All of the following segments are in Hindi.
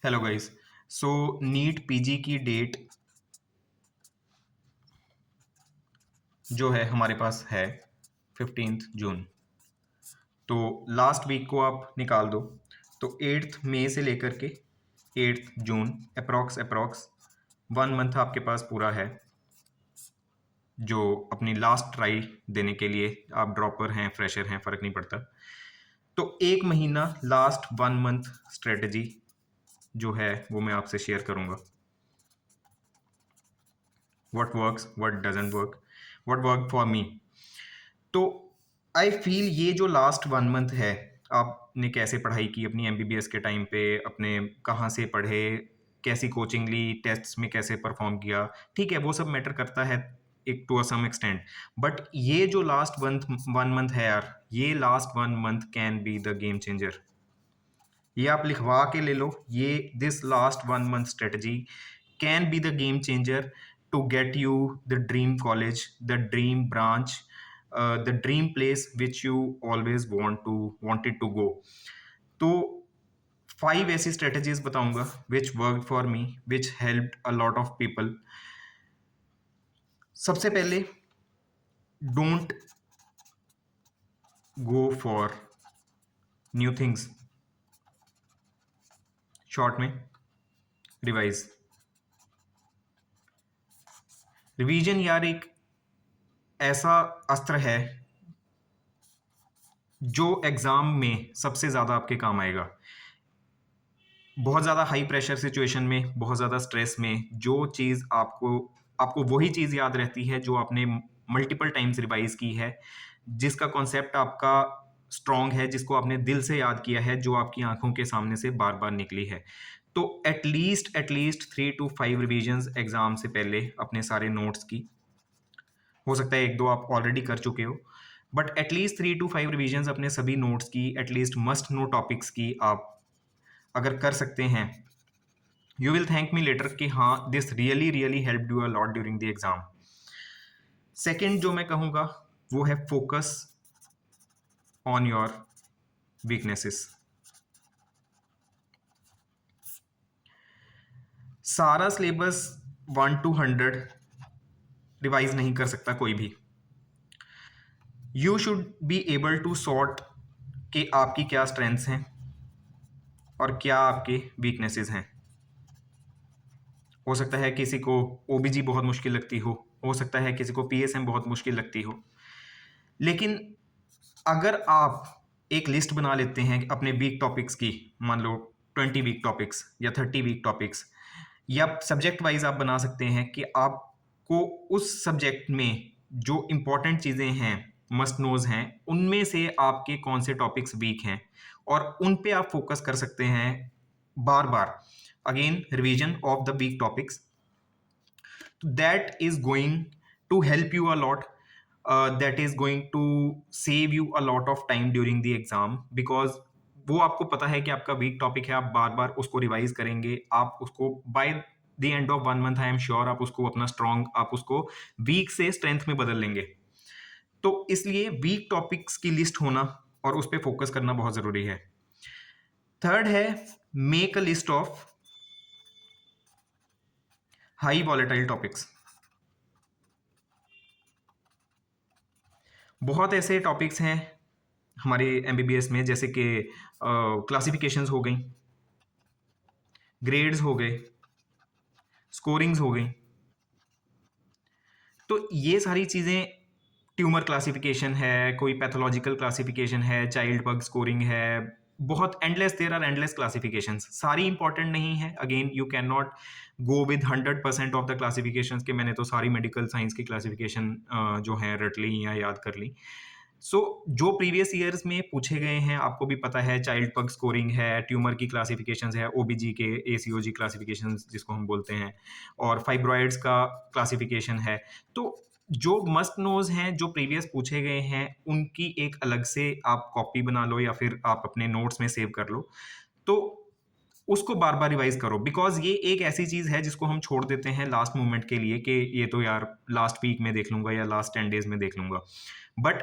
Hello guys. So NEET PG की डेट जो है हमारे पास है 15 जून। तो लास्ट वीक को आप निकाल दो तो 8 मई से लेकर के 8 जून अप्रॉक्स 1 मंथ आपके पास पूरा है, जो अपनी लास्ट ट्राई देने के लिए। आप ड्रॉपर हैं, फ्रेशर हैं, फ़र्क नहीं पड़ता। तो 1 महीना लास्ट 1 मंथ स्ट्रेटजी जो है वो मैं आपसे शेयर करूँगा। What works, what doesn't work, what work for me. तो आई फील ये जो लास्ट 1 मंथ है, आपने कैसे पढ़ाई की अपनी एमबीबीएस के टाइम पे, अपने कहाँ से पढ़े, कैसी कोचिंग ली, टेस्ट्स में कैसे परफॉर्म किया, ठीक है वो सब मैटर करता है एक to a some extent. But ये जो लास्ट 1 मंथ है यार, ये last 1 month can be the game changer. ये आप लिखवा के ले लो, ये this last 1 month strategy can be the game changer to get you the dream college, the dream branch, the dream place which you always wanted to go. तो 5 ऐसी स्ट्रेटजीज बताऊंगा which worked for me, which helped a lot of people. सबसे पहले, don't go for new things, short में रिवाइज। रिवीजन यार एक ऐसा अस्त्र है जो एग्जाम में सबसे ज़्यादा आपके काम आएगा। बहुत ज़्यादा हाई प्रेशर सिचुएशन में, बहुत ज़्यादा स्ट्रेस में, जो चीज़ आपको आपको वही चीज़ याद रहती है जो आपने मल्टीपल टाइम्स रिवाइज की है, जिसका कॉन्सेप्ट आपका स्ट्रॉन्ग है, जिसको आपने दिल से याद किया है, जो आपकी आंखों के सामने से बार बार निकली है। तो एटलीस्ट 3 to 5 रिविजन्स एग्जाम से पहले अपने सारे नोट्स की। हो सकता है 1-2 आप ऑलरेडी कर चुके हो, बट एटलीस्ट 3 to 5 रिविजन्स अपने सभी नोट्स की, एटलीस्ट मस्ट नो टॉपिक्स की आप अगर कर सकते हैं, you will thank me later कि हाँ this really really help you a lot during the exam. Second जो मैं कहूँगा वो है फोकस ऑन योर वीकनेसेस। सारा सिलेबस 1 to 100 रिवाइज नहीं कर सकता कोई भी। You should be able to sort कि आपकी क्या स्ट्रेंथ्स हैं और क्या आपके वीकनेसेस हैं। हो सकता है किसी को ओबीजी बहुत मुश्किल लगती हो सकता है किसी को पीएसएम बहुत मुश्किल लगती हो, लेकिन अगर आप एक लिस्ट बना लेते हैं अपने वीक टॉपिक्स की, मान लो 20 वीक टॉपिक्स या 30 वीक टॉपिक्स, या सब्जेक्ट वाइज आप बना सकते हैं कि आपको उस सब्जेक्ट में जो इम्पोर्टेंट चीज़ें हैं, मस्ट नोज हैं, उनमें से आपके कौन से टॉपिक्स वीक हैं और उन पे आप फोकस कर सकते हैं बार बार। Again revision of the week topics, that is going to help you a lot, that is going to save you a lot of time during the exam, because वो आपको पता है कि आपका वीक टॉपिक है, आप बार बार उसको रिवाइज करेंगे, आप उसको by the end of 1 month I am sure आप उसको अपना स्ट्रॉन्ग, आप उसको वीक से स्ट्रेंथ में बदल लेंगे। तो इसलिए वीक टॉपिक्स की लिस्ट होना और उस पर फोकस करना बहुत ज़रूरी है। थर्ड है, make a list of high volatile topics. बहुत ऐसे टॉपिक्स हैं हमारे एमबीबीएस में, जैसे कि क्लासिफिकेशंस हो गई, ग्रेड्स हो गए, स्कोरिंग्स हो गई। तो ये सारी चीज़ें, ट्यूमर क्लासिफिकेशन है, कोई पैथोलॉजिकल क्लासिफिकेशन है, चाइल्ड बग स्कोरिंग है, बहुत endless, there are endless classifications, सारी इंपॉर्टेंट नहीं है। Again you can not go with 100% of the classifications के मैंने तो सारी मेडिकल साइंस की क्लासिफिकेशन जो हैं रट ली या याद कर ली। सो जो प्रीवियस ईयर्स में पूछे गए हैं आपको भी पता है, चाइल्ड पग स्कोरिंग है, ट्यूमर की क्लासिफिकेशंस है, ओबीजी के एसीओजी क्लासिफिकेशंस जिसको हम बोलते हैं, और फाइब्रॉइड्स का क्लासिफिकेशन है। तो जो मस्ट नोज हैं जो प्रीवियस पूछे गए हैं, उनकी एक अलग से आप कॉपी बना लो या फिर आप अपने नोट्स में सेव कर लो, तो उसको बार बार रिवाइज करो। बिकॉज ये एक ऐसी चीज़ है जिसको हम छोड़ देते हैं लास्ट मोमेंट के लिए कि ये तो यार लास्ट वीक में देख लूंगा या लास्ट 10 डेज में देख लूंगा, बट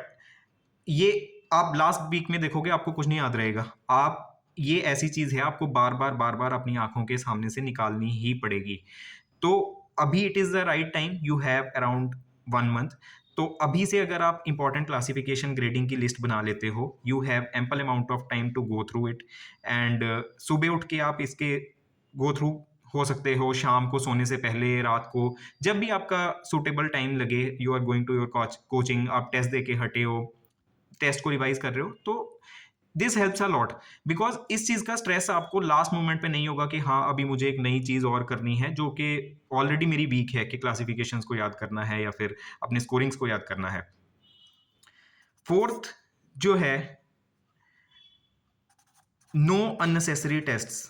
ये आप लास्ट वीक में देखोगे आपको कुछ नहीं याद रहेगा। आप ये ऐसी चीज़ है, आपको बार-बार अपनी आँखों के सामने से निकालनी ही पड़ेगी। तो अभी it is the right time, you have around 1 month. तो अभी से अगर आप इम्पोर्टेंट क्लासिफिकेशन ग्रेडिंग की लिस्ट बना लेते हो, you have ample amount of time to go through it. And सुबह उठ के आप इसके गो थ्रू हो सकते हो, शाम को सोने से पहले, रात को, जब भी आपका सूटेबल टाइम लगे, you are going to your coaching, आप टेस्ट दे के हटे हो, टेस्ट को रिवाइज कर रहे हो, तो this helps a lot. Because इस चीज़ का स्ट्रेस आपको लास्ट मोमेंट पे नहीं होगा कि हाँ अभी मुझे एक नई चीज़ और करनी है जो कि ऑलरेडी मेरी वीक है, कि क्लासिफिकेशंस को याद करना है या फिर अपने स्कोरिंग्स को याद करना है। फोर्थ जो है, नो अननेसेसरी टेस्ट्स।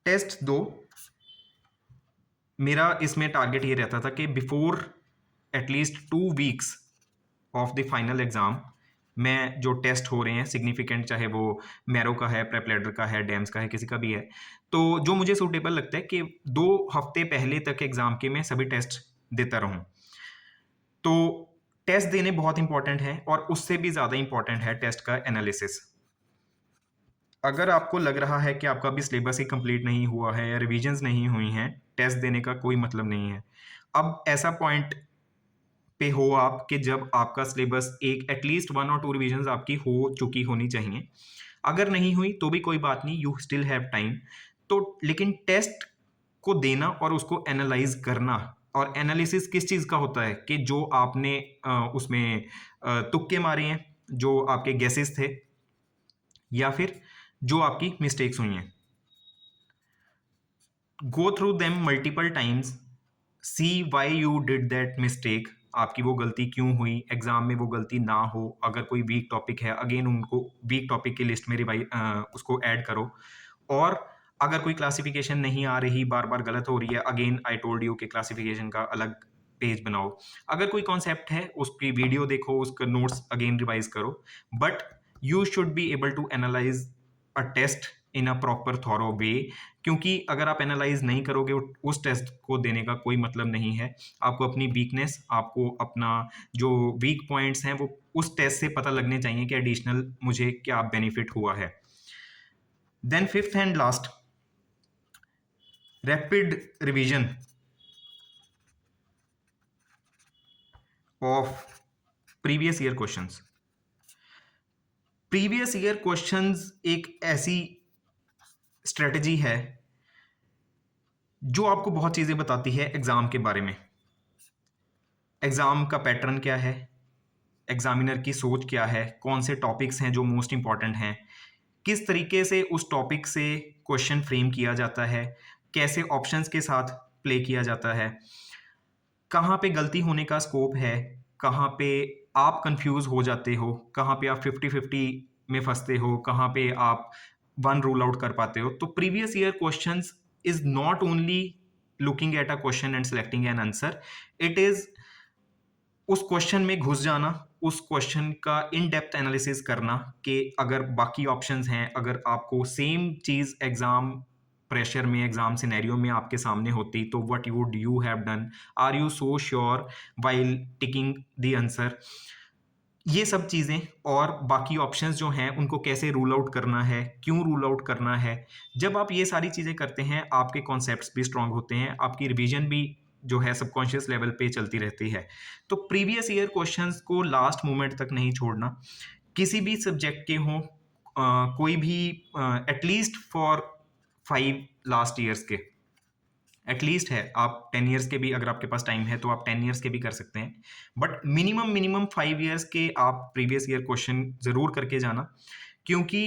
टेस्ट दो, मेरा इसमें टारगेट ये रहता था कि before at least 2 weeks of the final exam, मैं जो टेस्ट हो रहे हैं सिग्निफिकेंट, चाहे वो मैरो का है, प्रेप लैडर का है, डेम्स का है, किसी का भी है, तो जो मुझे सूटेबल लगता है कि 2 हफ्ते पहले तक एग्ज़ाम के मैं सभी टेस्ट देता रहूं। तो टेस्ट देने बहुत इंपॉर्टेंट है, और उससे भी ज़्यादा इंपॉर्टेंट है टेस्ट का एनालिसिस। अगर आपको लग रहा है कि आपका भी सिलेबस ही कंप्लीट नहीं हुआ है या रिविजन्स नहीं हुई हैं, टेस्ट देने का कोई मतलब नहीं है। अब ऐसा पॉइंट पे हो आप कि जब आपका सिलेबस एक एटलीस्ट 1 और 2 रिविजन्स आपकी हो चुकी होनी चाहिए। अगर नहीं हुई तो भी कोई बात नहीं, यू स्टिल हैव टाइम। तो लेकिन टेस्ट को देना और उसको एनालाइज करना, और एनालिसिस किस चीज़ का होता है कि जो आपने उसमें तुक्के मारे हैं, जो आपके गेसेस थे, या फिर जो आपकी मिस्टेक्स हुई हैं, go through them multiple times, see why you did that mistake, आपकी वो गलती क्यों हुई, एग्जाम में वो गलती ना हो। अगर कोई वीक टॉपिक है, अगेन उनको वीक टॉपिक की लिस्ट में उसको ऐड करो। और अगर कोई क्लासिफिकेशन नहीं आ रही, बार बार गलत हो रही है, अगेन आई टोल्ड यू कि क्लासिफिकेशन का अलग पेज बनाओ। अगर कोई कॉन्सेप्ट है, उसकी वीडियो देखो, उसका नोट्स अगेन रिवाइज करो। But you should be able to analyse a test in a proper thorough way, क्योंकि अगर आप एनालाइज नहीं करोगे, उस टेस्ट को देने का कोई मतलब नहीं है। आपको अपनी वीकनेस, आपको अपना जो वीक पॉइंट्स हैं, वो उस टेस्ट से पता लगने चाहिए कि एडिशनल मुझे क्या बेनिफिट हुआ है। Then fifth and last, rapid revision of previous year questions. Previous year questions एक ऐसी स्ट्रेटजी है जो आपको बहुत चीज़ें बताती है एग्ज़ाम के बारे में। एग्ज़ाम का पैटर्न क्या है, एग्जामिनर की सोच क्या है, कौन से टॉपिक्स हैं जो मोस्ट इंपॉर्टेंट हैं, किस तरीके से उस टॉपिक से क्वेश्चन फ्रेम किया जाता है, कैसे ऑप्शंस के साथ प्ले किया जाता है, कहाँ पे गलती होने का स्कोप है, कहाँ पे आप कंफ्यूज हो जाते हो, कहाँ पे आप 50-50 में फंसते हो, कहाँ पे आप वन रूल आउट कर पाते हो। तो previous year questions is not only looking at a question and selecting an answer, it is उस क्वेश्चन में घुस जाना, उस क्वेश्चन का इन डेप्थ एनालिसिस करना, कि अगर बाकी ऑप्शंस हैं, अगर आपको सेम चीज़ एग्ज़ाम प्रेशर में, एग्ज़ाम सिनेरियो में आपके सामने होती, तो what would you have done, are you so sure while ticking the answer. ये सब चीज़ें और बाकी ऑप्शंस जो हैं उनको कैसे रूल आउट करना है, क्यों रूल आउट करना है। जब आप ये सारी चीज़ें करते हैं, आपके कॉन्सेप्ट्स भी स्ट्रांग होते हैं, आपकी रिवीजन भी जो है सबकॉन्शियस लेवल पे चलती रहती है। तो प्रीवियस ईयर क्वेश्चंस को लास्ट मोमेंट तक नहीं छोड़ना, किसी भी सब्जेक्ट के हों, कोई भी, एटलीस्ट फॉर 5 लास्ट ईयर्स के एटलीस्ट है। आप 10 ईयर्स के भी, अगर आपके पास टाइम है तो आप 10 ईयर्स के भी कर सकते हैं, बट मिनिमम 5 ईयर्स के आप प्रीवियस ईयर क्वेश्चन ज़रूर करके जाना। क्योंकि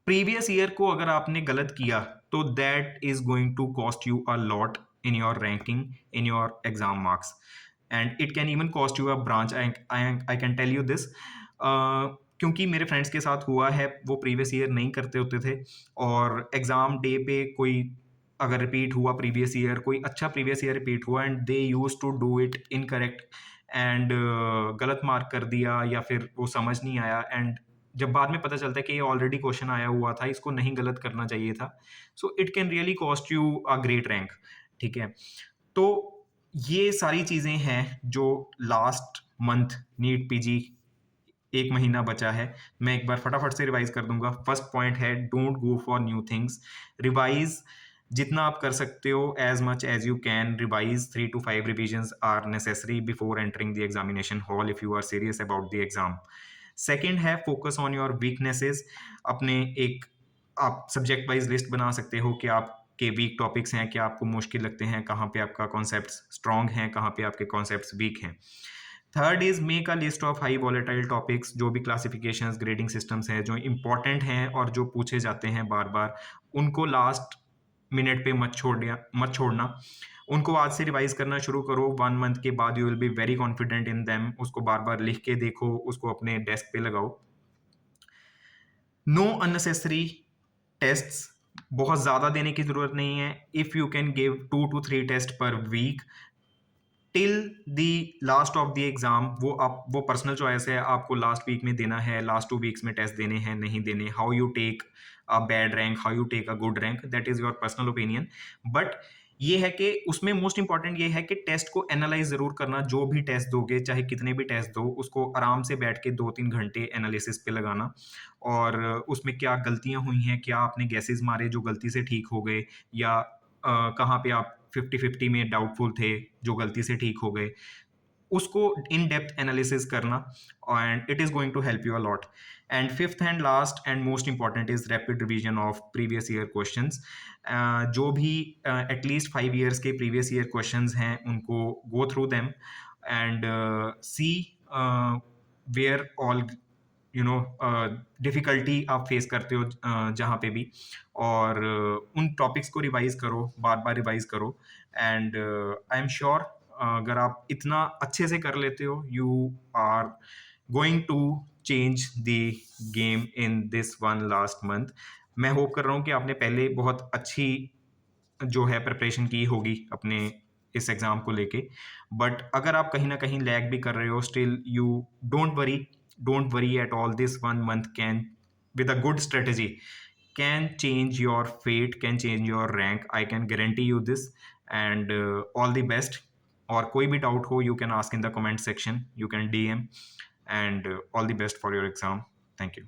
प्रीवियस ईयर को अगर आपने गलत किया तो that is going to cost you a lot in your ranking, in your exam marks, and it can even cost you a branch. I can tell you this, क्योंकि मेरे फ्रेंड्स के साथ हुआ है, वो प्रीवियस ईयर नहीं करते होते थे, और एग्ज़ाम डे पे कोई अगर रिपीट हुआ प्रीवियस ईयर, कोई अच्छा प्रीवियस ईयर रिपीट हुआ, and they use to do it incorrect, and गलत मार्क कर दिया, या फिर वो समझ नहीं आया, एंड जब बाद में पता चलता है कि ये ऑलरेडी क्वेश्चन आया हुआ था, इसको नहीं गलत करना चाहिए था, so it can really cost you a great rank. ठीक है, तो ये सारी चीज़ें हैं जो लास्ट मंथ नीट पीजी 1 महीना बचा है, मैं एक बार फटाफट से रिवाइज़ कर दूँगा। फर्स्ट पॉइंट है don't go for new things. Revise जितना आप कर सकते हो as much as you can revise 3 to 5 revisions are necessary before entering the examination hall if you are serious about the exam. Second है फोकस ऑन योर वीकनेसेस। अपने एक आप सब्जेक्ट वाइज़ लिस्ट बना सकते हो कि आपके वीक टॉपिक्स हैं, क्या आपको मुश्किल लगते हैं, कहाँ पे आपका कॉन्सेप्ट्स स्ट्रॉन्ग हैं, कहाँ पे आपके कॉन्सेप्ट्स वीक हैं। Third is make a list of high volatile topics, जो भी क्लासिफिकेशंस ग्रेडिंग सिस्टम्स हैं जो इंपॉर्टेंट हैं और जो पूछे जाते हैं बार बार, उनको लास्ट मिनट पे मत छोड़ना। उनको आज से रिवाइज करना शुरू करो। 1 मंथ के बाद you will be very confident in them. उसको बार बार लिख के देखो, उसको अपने डेस्क पे लगाओ। नो अननेसेसरी टेस्ट्स, बहुत ज़्यादा देने की ज़रूरत नहीं है। If you can give 2 to 3 test per week till the last of the exam, वो पर्सनल चॉइस है, आपको लास्ट वीक में देना है, लास्ट 2 वीक्स में टेस्ट देने हैं, नहीं देने। How you take a bad rank, how you take a good rank, that is your personal opinion. But ये है कि उसमें मोस्ट इंपॉर्टेंट ये है कि टेस्ट को एनालाइज जरूर करना। जो भी टेस्ट दोगे, चाहे कितने भी टेस्ट दो, उसको आराम से बैठ के 2-3 घंटे एनालिसिस पे लगाना। और उसमें क्या गलतियां हुई हैं, क्या आपने गैसेस मारे जो गलती से ठीक हो गए, या कहाँ पे आप 50-50 में डाउटफुल थे जो गलती से ठीक हो गए, उसको इन डेप्थ एनालिसिस करना। And it is going to help you a lot. And fifth and last and most important is rapid revision of previous year questions. जो भी एटलीस्ट 5 years के प्रीवियस ईयर क्वेश्चंस हैं, उनको go through them and see where all difficulty आप फेस करते हो जहाँ पे भी। और उन टॉपिक्स को रिवाइज करो, बार बार रिवाइज करो। एंड आई एम श्योर अगर आप इतना अच्छे से कर लेते हो, you are going to change the game in this 1 last month। मैं होप कर रहा हूँ कि आपने पहले बहुत अच्छी जो है प्रिपरेशन की होगी अपने इस एग्ज़ाम को लेके। बट अगर आप कहीं ना कहीं लैग भी कर रहे हो, still you don't worry at all. This 1 month can, with a good strategy, can change your fate, can change your rank. I can guarantee you this। and all the best। और कोई भी डाउट हो, you can ask in the comment section, you can DM। and all the best for your exam। Thank you।